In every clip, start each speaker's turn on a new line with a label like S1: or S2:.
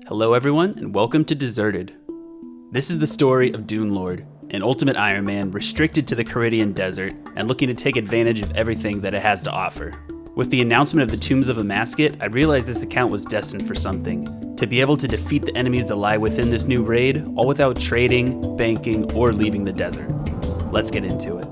S1: Hello everyone, and welcome to Deserted. This is the story of Dune Lord, an ultimate Iron Man restricted to the Caridian desert and looking to take advantage of everything that it has to offer. With the announcement of the Tombs of Amasket, I realized this account was destined for something. To be able to defeat the enemies that lie within this new raid, all without trading, banking, or leaving the desert. Let's get into it.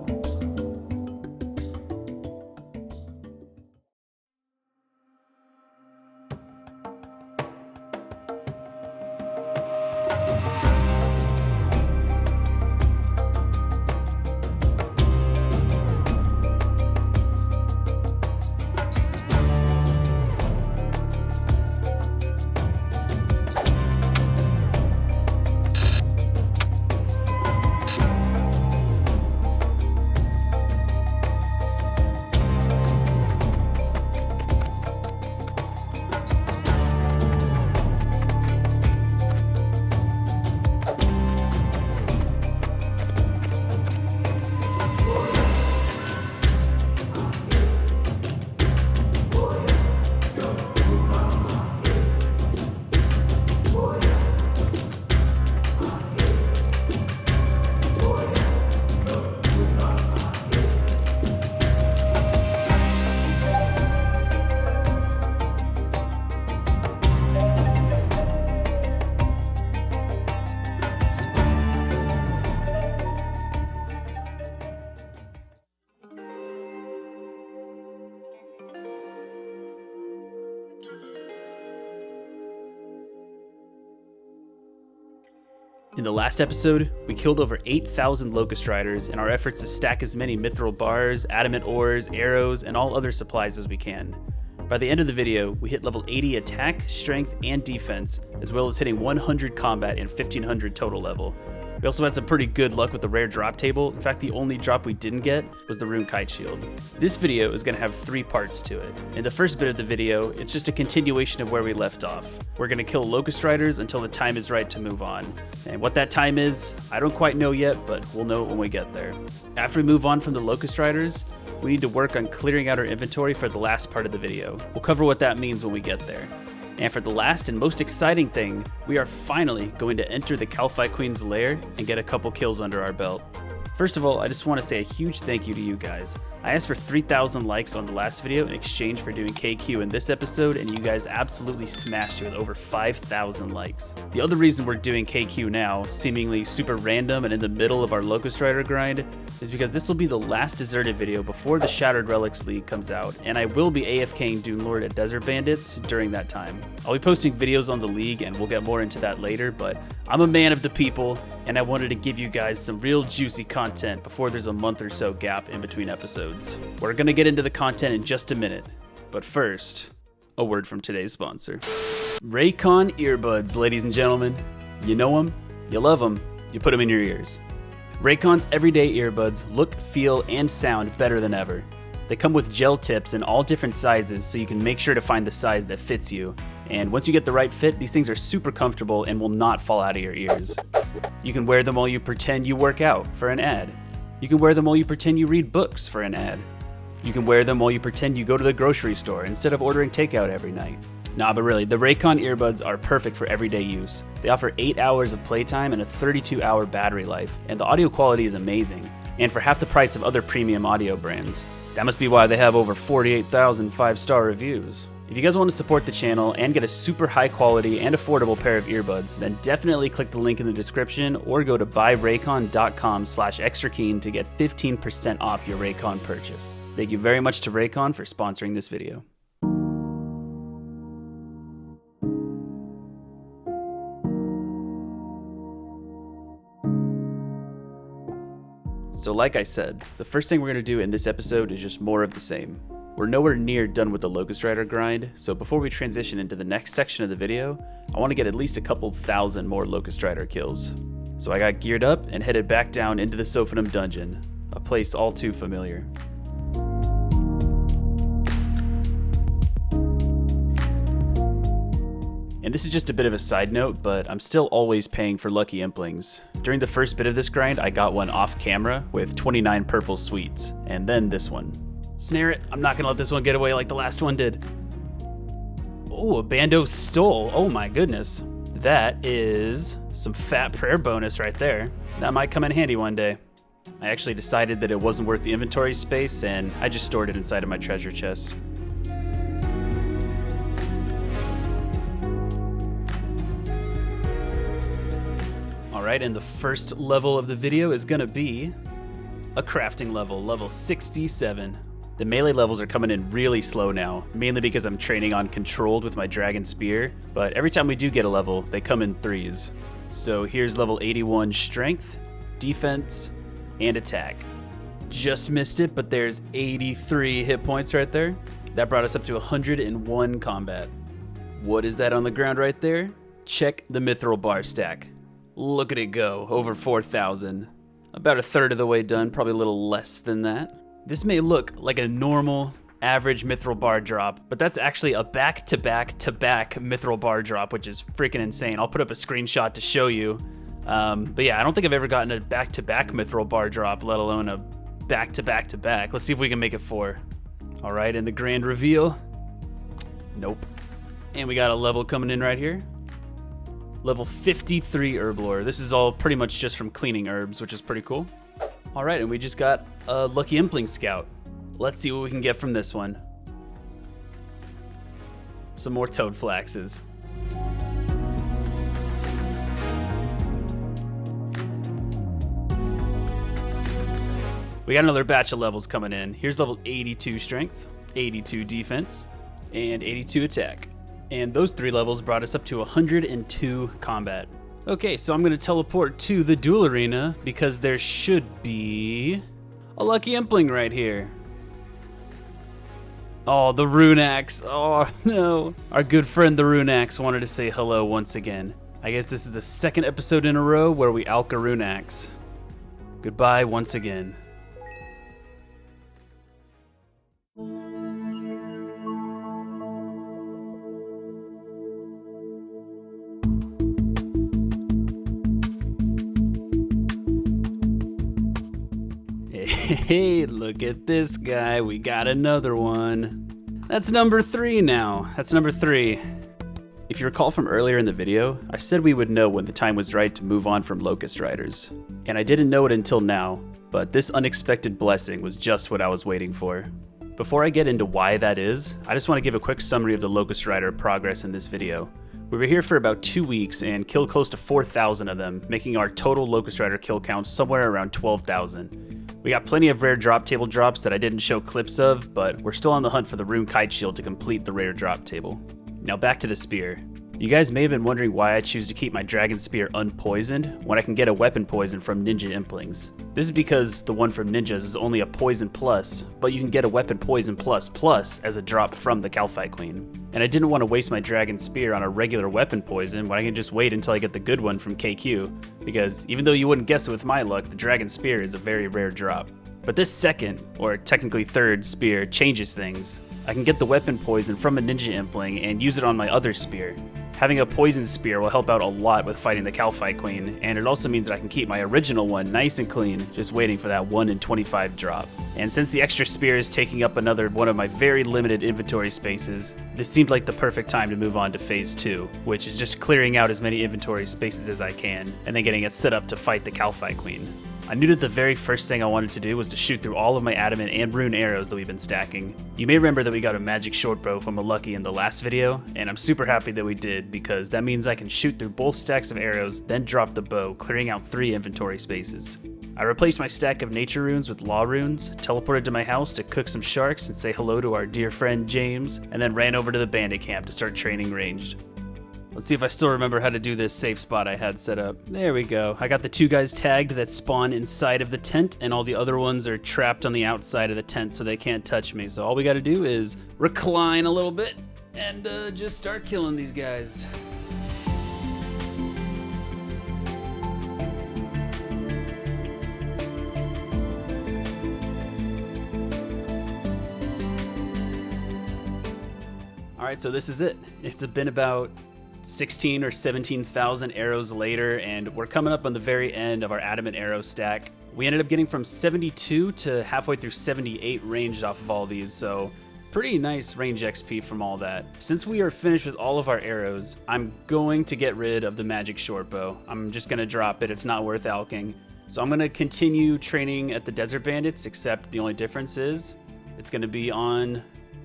S1: In the last episode, we killed over 8,000 locust riders in our efforts to stack as many mithril bars, adamant ores, arrows, and all other supplies as we can. By the end of the video, we hit level 80 attack, strength, and defense, as well as hitting 100 combat and 1500 total level. We also had some pretty good luck with the rare drop table. In fact, the only drop we didn't get was the rune kite shield. This video is going to have 3 parts to it. In the first bit of the video, it's just a continuation of where we left off. We're going to kill locust riders until the time is right to move on. And what that time is, I don't quite know yet, but we'll know it when we get there. After we move on from the locust riders, we need to work on clearing out our inventory for the last part of the video. We'll cover what that means when we get there. And for the last and most exciting thing, we are finally going to enter the Kalphite Queen's lair and get a couple kills under our belt. First of all, I just want to say a huge thank you to you guys. I asked for 3,000 likes on the last video in exchange for doing KQ in this episode, and you guys absolutely smashed it with over 5,000 likes. The other reason we're doing KQ now, seemingly super random and in the middle of our Locust Rider grind, is because this will be the last Deserted video before the Shattered Relics League comes out, and I will be AFKing Dune Lord at Desert Bandits during that time. I'll be posting videos on the League, and we'll get more into that later, but I'm a man of the people, and I wanted to give you guys some real juicy content before there's a month or so gap in between episodes. We're gonna get into the content in just a minute, but first, a word from today's sponsor. xRakine earbuds, ladies and gentlemen. You know them, you love them, you put them in your ears. xRakine's everyday earbuds look, feel, and sound better than ever. They come with gel tips in all different sizes, so you can make sure to find the size that fits you. And once you get the right fit, these things are super comfortable and will not fall out of your ears. You can wear them while you pretend you work out for an ad. You can wear them while you pretend you read books for an ad. You can wear them while you pretend you go to the grocery store instead of ordering takeout every night. Nah, but really, the xRakine earbuds are perfect for everyday use. They offer 8 hours of playtime and a 32-hour battery life, and the audio quality is amazing, and for half the price of other premium audio brands. That must be why they have over 48,000 5-star reviews. If you guys want to support the channel and get a super high quality and affordable pair of earbuds, then definitely click the link in the description or go to buyraycon.com/xRakine to get 15% off your Raycon purchase. Thank you very much to Raycon for sponsoring this video. So like I said, the first thing we're going to do in this episode is just more of the same. We're nowhere near done with the Locust Rider grind, so before we transition into the next section of the video, I want to get at least a couple thousand more Locust Rider kills. So I got geared up and headed back down into the Sophanum dungeon, a place all too familiar. And this is just a bit of a side note, but I'm still always paying for lucky Implings. During the first bit of this grind, I got one off camera with 29 purple sweets, and then this one. Snare it, I'm not gonna let this one get away like the last one did. Oh, a Bando stole, oh my goodness. That is some fat prayer bonus right there. That might come in handy one day. I actually decided that it wasn't worth the inventory space, and I just stored it inside of my treasure chest. Alright, and the first level of the video is gonna be a crafting level, level 67. The melee levels are coming in really slow now, mainly because I'm training on controlled with my dragon spear, but every time we do get a level, they come in threes. So here's level 81 strength, defense, and attack. Just missed it, but there's 83 hit points right there. That brought us up to 101 combat. What is that on the ground right there? Check the mithril bar stack. Look at it go, over 4,000. About a third of the way done, probably a little less than that. This may look like a normal, average mithril bar drop, but that's actually a back-to-back-to-back mithril bar drop, which is freaking insane. I'll put up a screenshot to show you. But yeah, I don't think I've ever gotten a back-to-back mithril bar drop, let alone a back-to-back-to-back. Let's see if we can make it 4. All right, and the grand reveal. Nope. And we got a level coming in right here. Level 53 herb lore. This is all pretty much just from cleaning herbs, which is pretty cool. All right, and we just got a lucky Impling scout. Let's see what we can get from this one. Some more toad flaxes. We got another batch of levels coming in. Here's level 82 strength, 82 defense, and 82 attack. And those 3 levels brought us up to 102 combat. Okay, so I'm gonna teleport to the duel arena because there should be a lucky Impling right here. Oh, the rune axe. Oh no. Our good friend the rune axe wanted to say hello once again. I guess this is the second episode in a row where we alch a rune axe. Goodbye once again. Hey, look at this guy. We got another one. That's number 3 now. That's number 3. If you recall from earlier in the video, I said we would know when the time was right to move on from Locust Riders. And I didn't know it until now, but this unexpected blessing was just what I was waiting for. Before I get into why that is, I just want to give a quick summary of the Locust Rider progress in this video. We were here for about 2 weeks and killed close to 4,000 of them, making our total Locust Rider kill count somewhere around 12,000. We got plenty of rare drop table drops that I didn't show clips of, but we're still on the hunt for the rune kite shield to complete the rare drop table. Now back to the spear. You guys may have been wondering why I choose to keep my dragon spear unpoisoned when I can get a weapon poison from ninja implings. This is because the one from ninjas is only a poison plus, but you can get a weapon poison plus as a drop from the Kalphite Queen. And I didn't want to waste my dragon spear on a regular weapon poison when I can just wait until I get the good one from KQ, because even though you wouldn't guess it with my luck, the dragon spear is a very rare drop. But this second, or technically third, spear changes things. I can get the weapon poison from a ninja impling and use it on my other spear. Having a poison spear will help out a lot with fighting the Kalphite Queen, and it also means that I can keep my original one nice and clean, just waiting for that 1 in 25 drop. And since the extra spear is taking up another one of my very limited inventory spaces, this seemed like the perfect time to move on to phase 2, which is just clearing out as many inventory spaces as I can, and then getting it set up to fight the Kalphite Queen. I knew that the very first thing I wanted to do was to shoot through all of my adamant and rune arrows that we've been stacking. You may remember that we got a magic short bow from a lucky in the last video, and I'm super happy that we did because that means I can shoot through both stacks of arrows, then drop the bow, clearing out 3 inventory spaces. I replaced my stack of nature runes with law runes, teleported to my house to cook some sharks and say hello to our dear friend James, and then ran over to the bandit camp to start training ranged. Let's see if I still remember how to do this safe spot I had set up. There we go. I got the 2 guys tagged that spawn inside of the tent, and all the other ones are trapped on the outside of the tent so they can't touch me. So all we gotta do is recline a little bit and just start killing these guys. All right, so this is it. It's been about 16 or 17,000 arrows later, and we're coming up on the very end of our adamant arrow stack. We ended up getting from 72 to halfway through 78 ranged off of all these, so pretty nice range XP from all that. Since we are finished with all of our arrows, I'm going to get rid of the magic short bow. I'm just gonna drop it, it's not worth alking. So I'm gonna continue training at the Desert Bandits, except the only difference is it's gonna be on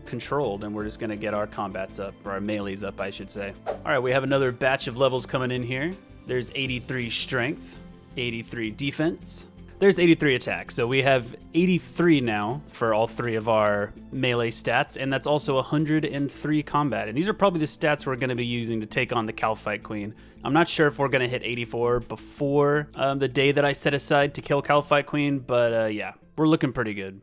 S1: controlled, and we're just gonna get our combats up, or our melees up, I should say. All right, we have another batch of levels coming in here. There's 83 strength, 83 defense. There's 83 attack, so we have 83 now for all three of our melee stats, and that's also 103 combat. And these are probably the stats we're going to be using to take on the Kalphite Queen. I'm not sure if we're going to hit 84 before the day that I set aside to kill Kalphite Queen, but yeah, we're looking pretty good.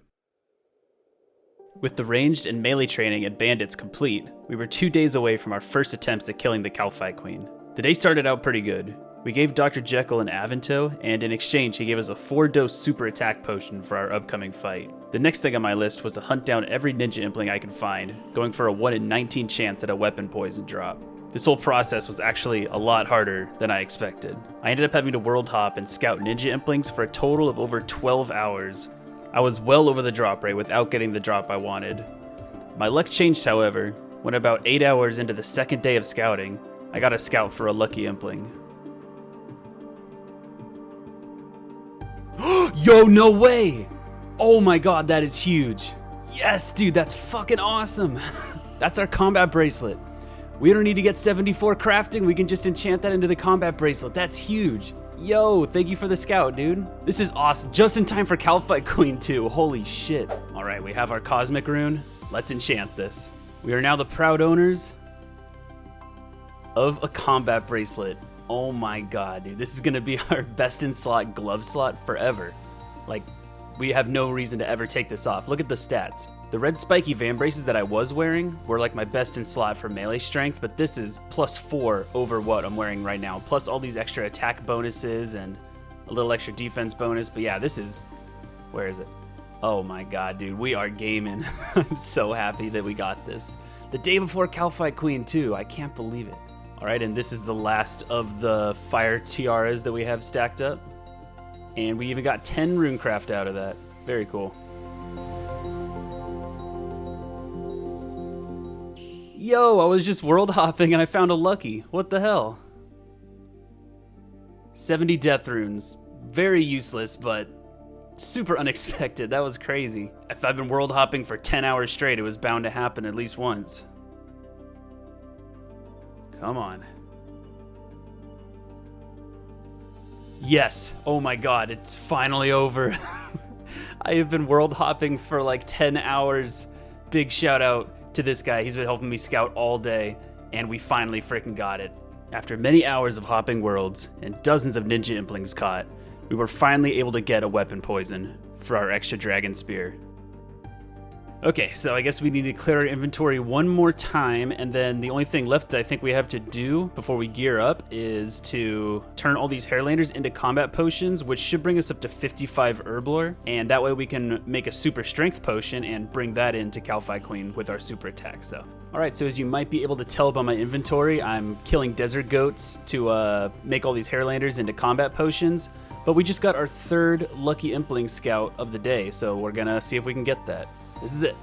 S1: With the ranged and melee training at Bandits complete, we were 2 days away from our first attempts at killing the Kalphite Queen. The day started out pretty good. We gave Dr. Jekyll an Avanto, and in exchange he gave us a 4-dose super attack potion for our upcoming fight. The next thing on my list was to hunt down every ninja impling I could find, going for a 1 in 19 chance at a weapon poison drop. This whole process was actually a lot harder than I expected. I ended up having to world hop and scout ninja implings for a total of over 12 hours. I was well over the drop rate without getting the drop I wanted. My luck changed, however, when about 8 hours into the second day of scouting, I got a scout for a lucky impling. Yo, no way! Oh my god, that is huge. Yes, dude, that's fucking awesome. That's our combat bracelet. We don't need to get 74 crafting, we can just enchant that into the combat bracelet. That's huge. Yo, thank you for the scout, dude. This is awesome. Just in time for Kalphite Queen too. Holy shit. All right, we have our cosmic rune. Let's enchant this. We are now the proud owners of a combat bracelet. Oh my god, dude. This is gonna be our best in slot glove slot forever. Like, we have no reason to ever take this off. Look at the stats. The red spiky van braces that I was wearing were like my best in slot for melee strength, but this is +4 over what I'm wearing right now, plus all these extra attack bonuses and a little extra defense bonus. But yeah, this is, where is it? Oh my god, dude, we are gaming. I'm so happy that we got this. The day before Kalphite Queen too, I can't believe it. All right, and this is the last of the fire tiaras that we have stacked up. And we even got 10 runecraft out of that. Very cool. Yo, I was just world hopping and I found a lucky. What the hell? 70 death runes. Very useless, but super unexpected. That was crazy. If I've been world hopping for 10 hours straight, it was bound to happen at least once. Come on. Yes. Oh my god, it's finally over. I have been world hopping for like 10 hours. Big shout out to this guy. He's been helping me scout all day, and we finally freaking got it. After many hours of hopping worlds and dozens of ninja implings caught, we were finally able to get a weapon poison for our extra dragon spear. Okay, so I guess we need to clear our inventory one more time, and then the only thing left that I think we have to do before we gear up is to turn all these Hairlanders into combat potions, which should bring us up to 55 herb lore, and that way we can make a super strength potion and bring that into Kalphite Queen with our super attack. So, alright, so as you might be able to tell by my inventory, I'm killing desert goats to make all these Hairlanders into combat potions, but we just got our third lucky impling scout of the day, so we're gonna see if we can get that. This is it.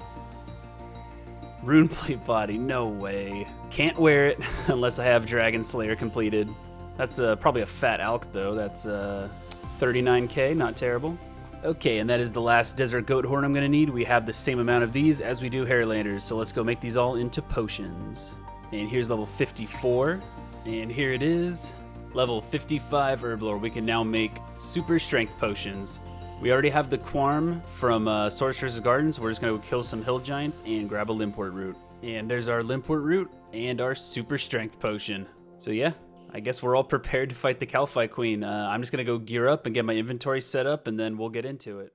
S1: Runeplate body, no way. Can't wear it unless I have Dragon Slayer completed. That's probably a fat alk though. That's 39k, not terrible. Okay, and that is the last desert goat horn I'm gonna need. We have the same amount of these as we do Hairlanders, so let's go make these all into potions. And here's level 54, and here it is. Level 55 herb lore. We can now make super strength potions. We already have the Quarm from Sorcerer's Gardens. We're just going to kill some hill giants and grab a Limport root. And there's our Limport root and our super strength potion. So yeah, I guess we're all prepared to fight the Kalphite Queen. I'm just going to go gear up and get my inventory set up, and then we'll get into it.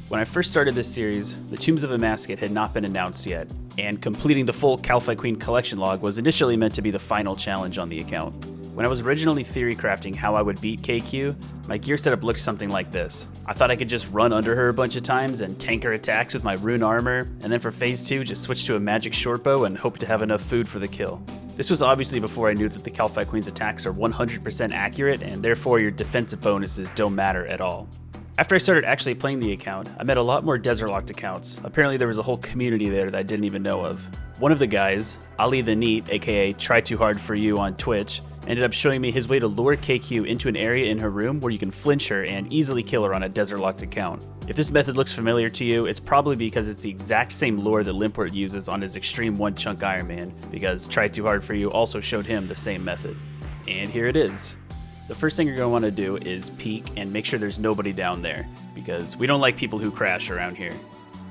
S1: When I first started this series, the Tombs of Amasket had not been announced yet, and completing the full Kalphite Queen collection log was initially meant to be the final challenge on the account. When I was originally theory crafting how I would beat KQ, my gear setup looked something like this. I thought I could just run under her a bunch of times and tank her attacks with my rune armor, and then for phase 2 just switch to a magic shortbow and hope to have enough food for the kill. This was obviously before I knew that the Kalphite Queen's attacks are 100% accurate, and therefore your defensive bonuses don't matter at all. After I started actually playing the account, I met a lot more desert locked accounts. Apparently there was a whole community there that I didn't even know of. One of the guys, Ali the Neat, aka Try Too Hard For You on Twitch, ended up showing me his way to lure KQ into an area in her room where you can flinch her and easily kill her on a desert locked account. If this method looks familiar to you, it's probably because it's the exact same lure that Limport uses on his Extreme 1 Chunk Iron Man, because Try Too Hard For You also showed him the same method. And here it is. The first thing you're going to want to do is peek and make sure there's nobody down there, because we don't like people who crash around here.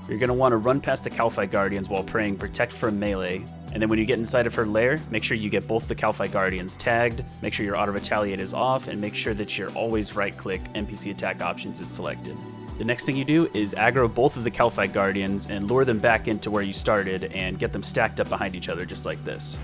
S1: You're going to want to run past the Kalphite Guardians while praying Protect from Melee, and then when you get inside of her lair, make sure you get both the Kalphite Guardians tagged, make sure your Auto Retaliate is off, and make sure that your always right-click NPC attack options is selected. The next thing you do is aggro both of the Kalphite Guardians and lure them back into where you started and get them stacked up behind each other just like this.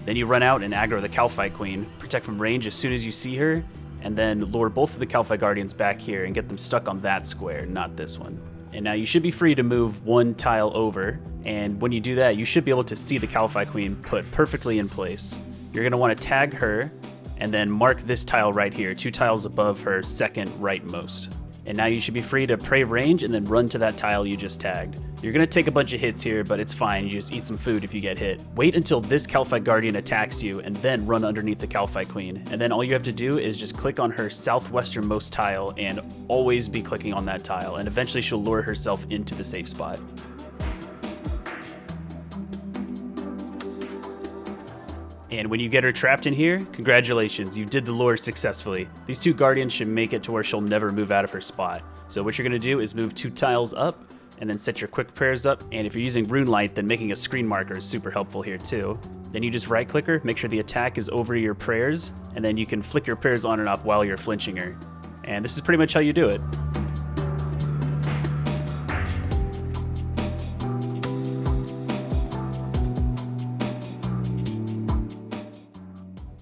S1: Then you run out and aggro the Kalphite Queen, protect from range as soon as you see her, and then lure both of the Kalphite Guardians back here and get them stuck on that square, not this one. And now you should be free to move one tile over, and when you do that, you should be able to see the Kalphite Queen put perfectly in place. You're going to want to tag her, and then mark this tile right here, 2 tiles above her second rightmost. And now you should be free to pray range and then run to that tile you just tagged. You're going to take a bunch of hits here, but it's fine, you just eat some food if you get hit. Wait until this Kalphite Guardian attacks you, and then run underneath the Kalphite Queen. And then all you have to do is just click on her southwesternmost tile, and always be clicking on that tile, and eventually she'll lure herself into the safe spot. And when you get her trapped in here, congratulations, you did the lure successfully. These 2 Guardians should make it to where she'll never move out of her spot. So what you're going to do is move 2 tiles up, and then set your quick prayers up, and if you're using Rune Light, then making a screen marker is super helpful here too. Then you just right click her, make sure the attack is over your prayers, and then you can flick your prayers on and off while you're flinching her. And this is pretty much how you do it.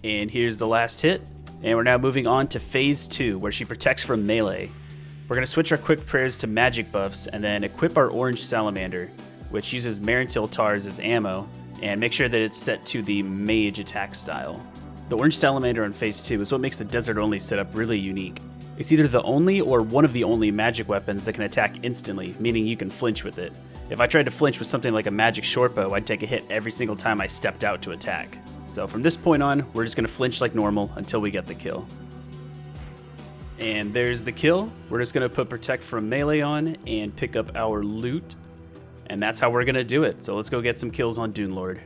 S1: And here's the last hit, and we're now moving on to phase 2, where she protects from melee. We're going to switch our quick prayers to magic buffs and then equip our orange Salamander, which uses Marintil Tars as ammo, and make sure that it's set to the mage attack style. The orange Salamander on phase 2 is what makes the desert only setup really unique. It's either the only or one of the only magic weapons that can attack instantly, meaning you can flinch with it. If I tried to flinch with something like a magic shortbow, I'd take a hit every single time I stepped out to attack. So from this point on, we're just going to flinch like normal until we get the kill. And there's the kill. We're just going to put Protect from Melee on and pick up our loot. And that's how we're going to do it. So let's go get some kills on Dune Lord.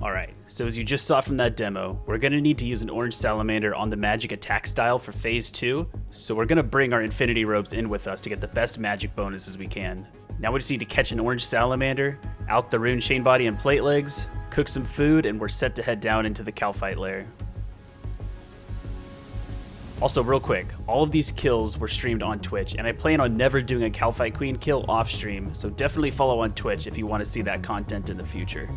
S1: Alright, so as you just saw from that demo, we're going to need to use an orange Salamander on the magic attack style for phase 2. So we're going to bring our infinity robes in with us to get the best magic bonuses we can. Now we just need to catch an orange Salamander, out the rune chain body and plate legs, cook some food, and we're set to head down into the Kalphite lair. Also, real quick, all of these kills were streamed on Twitch, and I plan on never doing a Kalphite Queen kill off stream, so definitely follow on Twitch if you want to see that content in the future.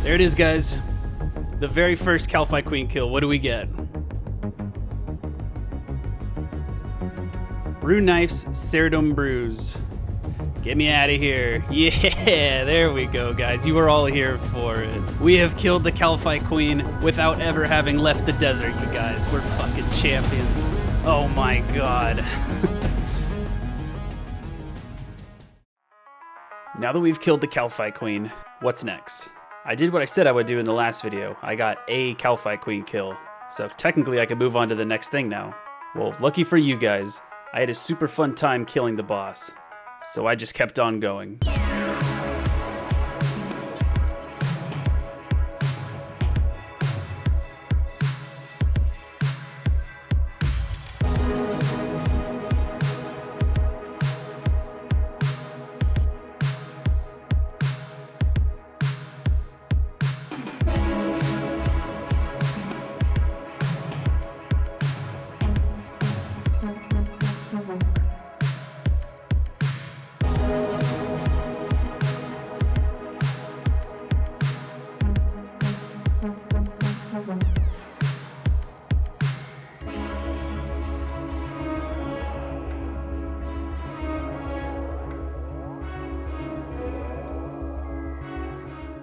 S1: There it is, guys. The very first Kalphite Queen kill. What do we get? Rune Knife's Ceridum Bruise. Get me out of here. Yeah, there we go, guys. You were all here for it. We have killed the Kalphite Queen without ever having left the desert, you guys. We're fucking champions. Oh my god. Now that we've killed the Kalphite Queen, what's next? I did what I said I would do in the last video. I got a Kalphite Queen kill. So technically I can move on to the next thing now. Well, lucky for you guys, I had a super fun time killing the boss. So I just kept on going.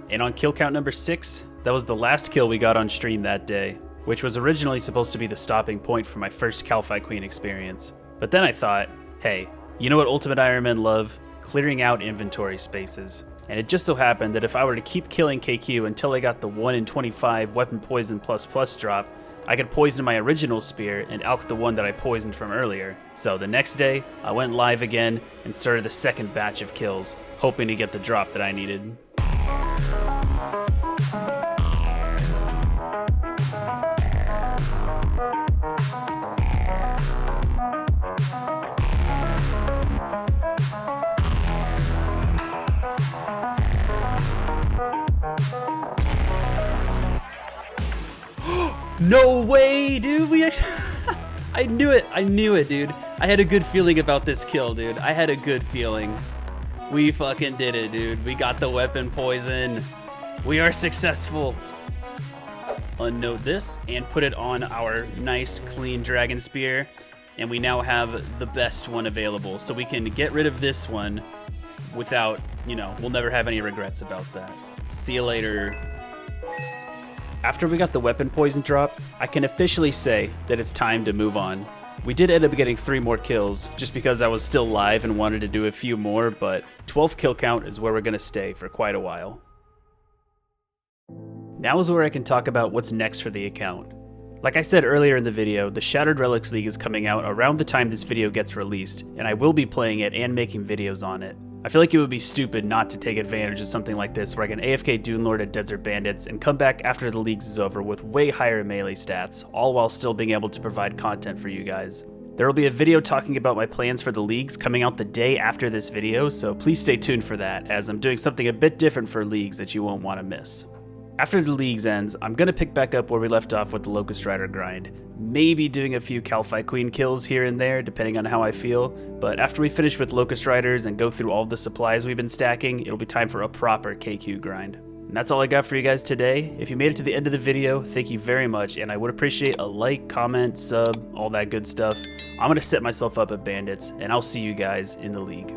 S1: And on kill count number 6, that was the last kill we got on stream that day, which was originally supposed to be the stopping point for my first Kalphite Queen experience. But then I thought, hey, you know what Ultimate Iron Men love? Clearing out inventory spaces. And it just so happened that if I were to keep killing KQ until I got the 1 in 25 weapon poison plus drop, I could poison my original spear and alch the one that I poisoned from earlier. So the next day, I went live again and started the second batch of kills, hoping to get the drop that I needed. No way, dude. I knew it, dude. I had a good feeling about this kill, dude. I had a good feeling. We fucking did it, dude. We got the weapon poison. We are successful. Unnote this and put it on our nice, clean dragon spear. And we now have the best one available. So we can get rid of this one without, we'll never have any regrets about that. See you later. After we got the weapon poison drop, I can officially say that it's time to move on. We did end up getting 3 more kills, just because I was still live and wanted to do a few more, but 12th kill count is where we're going to stay for quite a while. Now is where I can talk about what's next for the account. Like I said earlier in the video, the Shattered Relics League is coming out around the time this video gets released, and I will be playing it and making videos on it. I feel like it would be stupid not to take advantage of something like this where I can AFK Dune Lord at Desert Bandits and come back after the leagues is over with way higher melee stats, all while still being able to provide content for you guys. There will be a video talking about my plans for the leagues coming out the day after this video, so please stay tuned for that, as I'm doing something a bit different for leagues that you won't want to miss. After the leagues ends, I'm going to pick back up where we left off with the Locust Rider grind. Maybe doing a few Kalphite Queen kills here and there, depending on how I feel, but after we finish with Locust Riders and go through all the supplies we've been stacking, it'll be time for a proper KQ grind. And that's all I got for you guys today. If you made it to the end of the video, thank you very much, and I would appreciate a like, comment, sub, all that good stuff. I'm going to set myself up at Bandits, and I'll see you guys in the league.